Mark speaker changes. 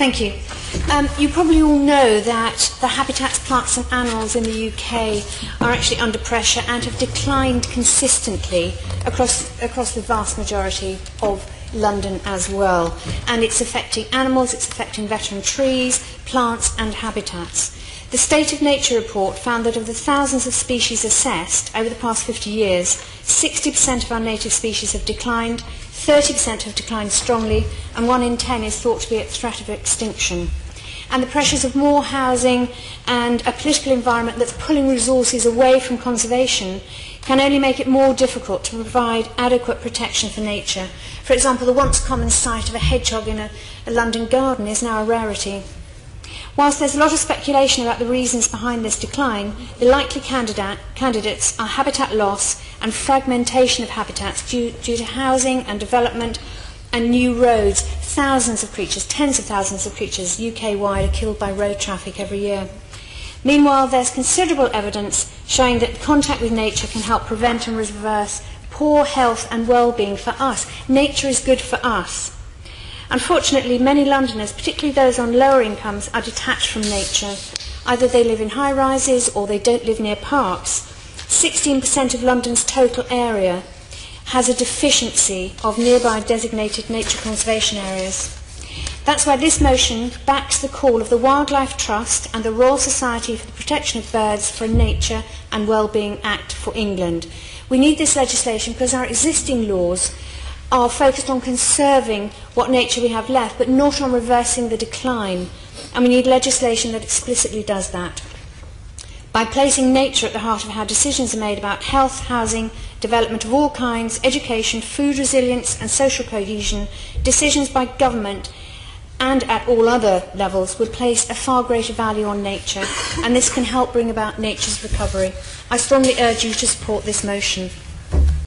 Speaker 1: Thank you. You probably all know that the habitats, plants and animals in the UK are actually under pressure and have declined consistently across the vast majority of London as well. And it's affecting animals, it's affecting veteran trees, plants and habitats. The State of Nature report found that of the thousands of species assessed over the past 50 years, 60% of our native species have declined, 30% have declined strongly, and 1 in 10 is thought to be at threat of extinction. And the pressures of more housing and a political environment that's pulling resources away from conservation can only make it more difficult to provide adequate protection for nature. For example, the once common sight of a hedgehog in a London garden is now a rarity. Whilst there's a lot of speculation about the reasons behind this decline, the likely candidates are habitat loss and fragmentation of habitats due to housing and development and new roads. Thousands of creatures, tens of thousands of creatures UK-wide are killed by road traffic every year. Meanwhile, there's considerable evidence showing that contact with nature can help prevent and reverse poor health and well-being for us. Nature is good for us. Unfortunately, many Londoners, particularly those on lower incomes, are detached from nature. Either they live in high-rises or they don't live near parks. 16% of London's total area has a deficiency of nearby designated nature conservation areas. That's why this motion backs the call of the Wildlife Trust and the Royal Society for the Protection of Birds for a Nature and Wellbeing Act for England. We need this legislation because our existing laws are focused on conserving what nature we have left, but not on reversing the decline. And we need legislation that explicitly does that. By placing nature at the heart of how decisions are made about health, housing, development of all kinds, education, food resilience and social cohesion, decisions by government and at all other levels would place a far greater value on nature, and this can help bring about nature's recovery. I strongly urge you to support this motion.